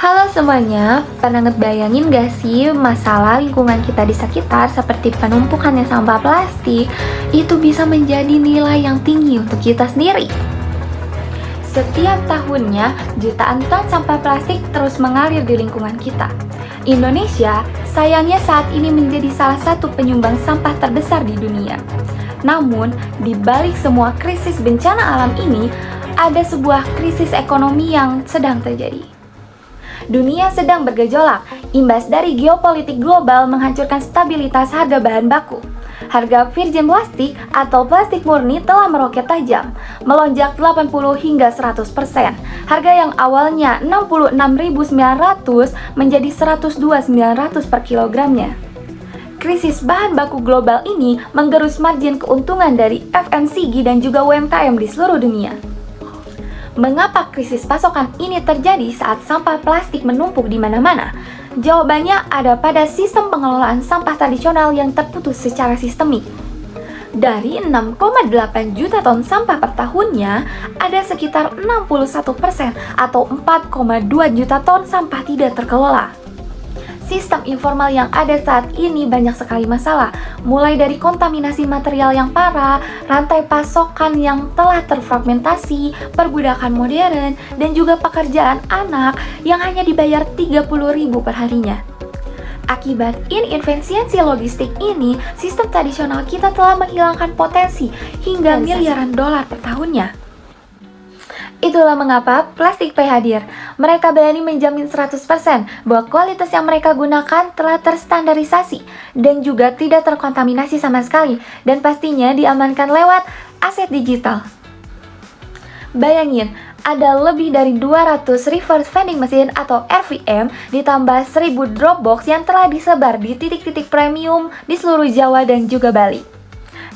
Halo semuanya, pernah ngebayangin gak sih masalah lingkungan kita di sekitar seperti penumpukannya sampah plastik itu bisa menjadi nilai yang tinggi untuk kita sendiri? Setiap tahunnya, jutaan ton sampah plastik terus mengalir di lingkungan kita. Indonesia sayangnya saat ini menjadi salah satu penyumbang sampah terbesar di dunia. Namun, di balik semua krisis bencana alam ini, ada sebuah krisis ekonomi yang sedang terjadi. Dunia sedang bergejolak, imbas dari geopolitik global menghancurkan stabilitas harga bahan baku. Harga virgin plastik atau plastik murni telah meroket tajam, melonjak 80 hingga 100%. Harga yang awalnya 66.900 menjadi 102.900 per kilogramnya. Krisis bahan baku global ini menggerus margin keuntungan dari FMCG dan juga UMKM di seluruh dunia. Mengapa krisis pasokan ini terjadi saat sampah plastik menumpuk di mana-mana? Jawabannya ada pada sistem pengelolaan sampah tradisional yang terputus secara sistemik. Dari 6,8 juta ton sampah per tahunnya, ada sekitar 61% atau 4,2 juta ton sampah tidak terkelola. Sistem informal yang ada saat ini banyak sekali masalah, mulai dari kontaminasi material yang parah, rantai pasokan yang telah terfragmentasi, perbudakan modern, dan juga pekerjaan anak yang hanya dibayar 30.000 per harinya. Akibat inefisiensi logistik ini, sistem tradisional kita telah menghilangkan potensi hingga miliaran dolar per tahunnya. Itulah mengapa Plastik Pay hadir. Mereka berani menjamin 100% bahwa kualitas yang mereka gunakan telah terstandarisasi dan juga tidak terkontaminasi sama sekali, dan pastinya diamankan lewat aset digital. Bayangin, ada lebih dari 200 reverse vending machine atau RVM ditambah 1000 Dropbox yang telah disebar di titik-titik premium di seluruh Jawa dan juga Bali.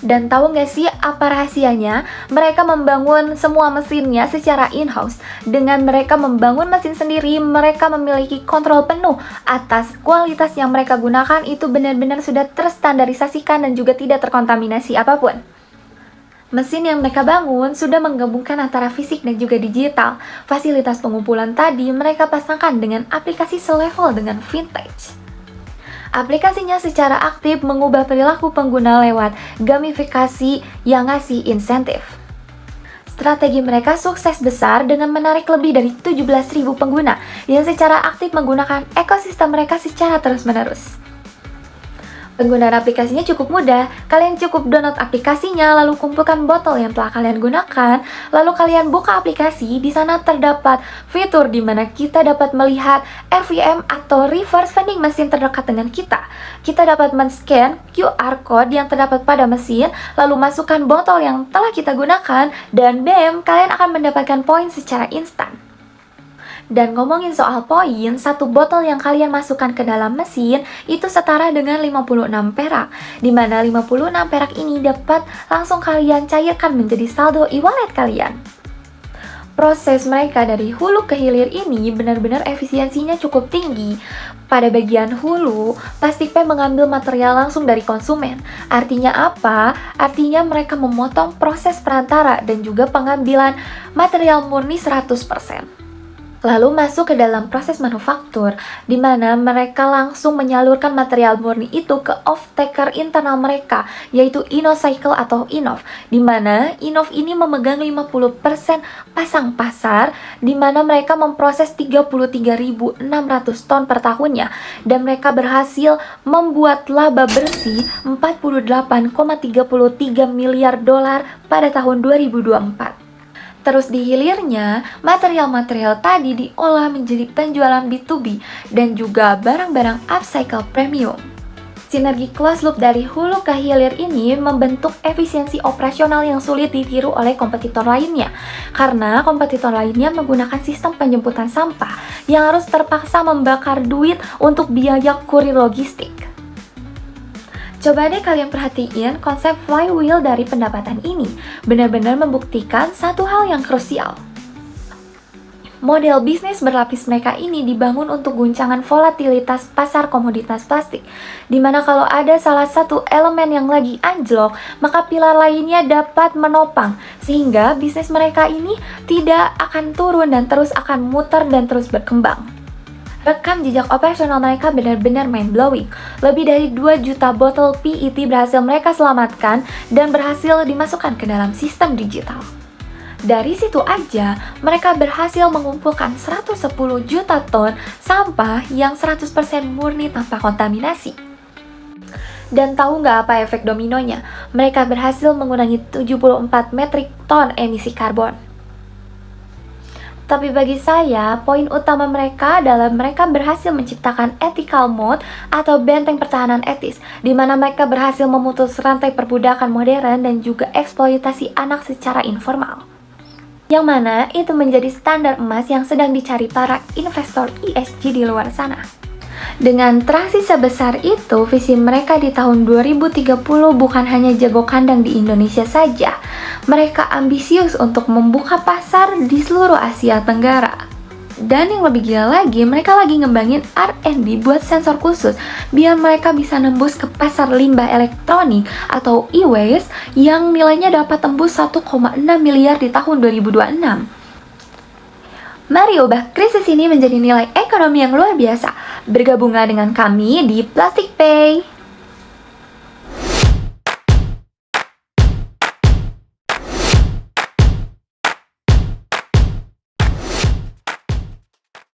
Dan tahu nggak sih apa rahasianya? Mereka membangun semua mesinnya secara in-house. Dengan mereka membangun mesin sendiri, mereka memiliki kontrol penuh atas kualitas yang mereka gunakan. Itu benar-benar sudah terstandarisasikan dan juga tidak terkontaminasi apapun. Mesin yang mereka bangun sudah menggabungkan antara fisik dan juga digital. Fasilitas pengumpulan tadi mereka pasangkan dengan aplikasi selevel dengan vintage. Aplikasinya secara aktif mengubah perilaku pengguna lewat gamifikasi yang ngasih insentif. Strategi mereka sukses besar dengan menarik lebih dari 17.000 pengguna yang secara aktif menggunakan ekosistem mereka secara terus-menerus. Penggunaan aplikasinya cukup mudah. Kalian cukup download aplikasinya, lalu kumpulkan botol yang telah kalian gunakan, lalu kalian buka aplikasi. Di sana terdapat fitur di mana kita dapat melihat RVM atau reverse vending machine terdekat dengan kita. Kita dapat men-scan QR code yang terdapat pada mesin, lalu masukkan botol yang telah kita gunakan, dan bam, kalian akan mendapatkan poin secara instan. Dan ngomongin soal poin, satu botol yang kalian masukkan ke dalam mesin itu setara dengan 56 perak, di mana 56 perak ini dapat langsung kalian cairkan menjadi saldo e-wallet kalian. Proses mereka dari hulu ke hilir ini benar-benar efisiensinya cukup tinggi. Pada bagian hulu, Plastik Pay mengambil material langsung dari konsumen. Artinya apa? Artinya mereka memotong proses perantara dan juga pengambilan material murni 100%. Lalu masuk ke dalam proses manufaktur, di mana mereka langsung menyalurkan material murni itu ke off-taker internal mereka, yaitu InnoCycle atau Innov, di mana Innov ini memegang 50% pasang pasar, di mana mereka memproses 33.600 ton per tahunnya, dan mereka berhasil membuat laba bersih 48,33 miliar dolar pada tahun 2024. Terus di hilirnya, material-material tadi diolah menjadi penjualan B2B dan juga barang-barang upcycle premium. Sinergi closed loop dari hulu ke hilir ini membentuk efisiensi operasional yang sulit ditiru oleh kompetitor lainnya. Karena kompetitor lainnya menggunakan sistem penjemputan sampah yang harus terpaksa membakar duit untuk biaya kurir logistik. Coba deh kalian perhatiin konsep flywheel dari pendapatan ini, benar-benar membuktikan satu hal yang krusial. Model bisnis berlapis mereka ini dibangun untuk guncangan volatilitas pasar komoditas plastik, di mana kalau ada salah satu elemen yang lagi anjlok, maka pilar lainnya dapat menopang, sehingga bisnis mereka ini tidak akan turun dan terus akan muter dan terus berkembang. Rekam jejak operasional mereka benar-benar mind-blowing. Lebih dari 2 juta botol PET berhasil mereka selamatkan dan berhasil dimasukkan ke dalam sistem digital. Dari situ aja, mereka berhasil mengumpulkan 110 juta ton sampah yang 100% murni tanpa kontaminasi. Dan tahu nggak apa efek dominonya? Mereka berhasil mengurangi 74 metrik ton emisi karbon. Tapi bagi saya, poin utama mereka adalah mereka berhasil menciptakan ethical mode atau benteng pertahanan etis, di mana mereka berhasil memutus rantai perbudakan modern dan juga eksploitasi anak secara informal. Yang mana itu menjadi standar emas yang sedang dicari para investor ESG di luar sana. Dengan traksi sebesar itu, visi mereka di tahun 2030 bukan hanya jago kandang di Indonesia saja. Mereka ambisius untuk membuka pasar di seluruh Asia Tenggara. Dan yang lebih gila lagi, mereka lagi ngembangin R&D buat sensor khusus biar mereka bisa nembus ke pasar limbah elektronik atau e-waste yang nilainya dapat tembus 1,6 miliar di tahun 2026. Mari ubah krisis ini menjadi nilai ekonomi yang luar biasa. Bergabunglah dengan kami di Plastic Pay.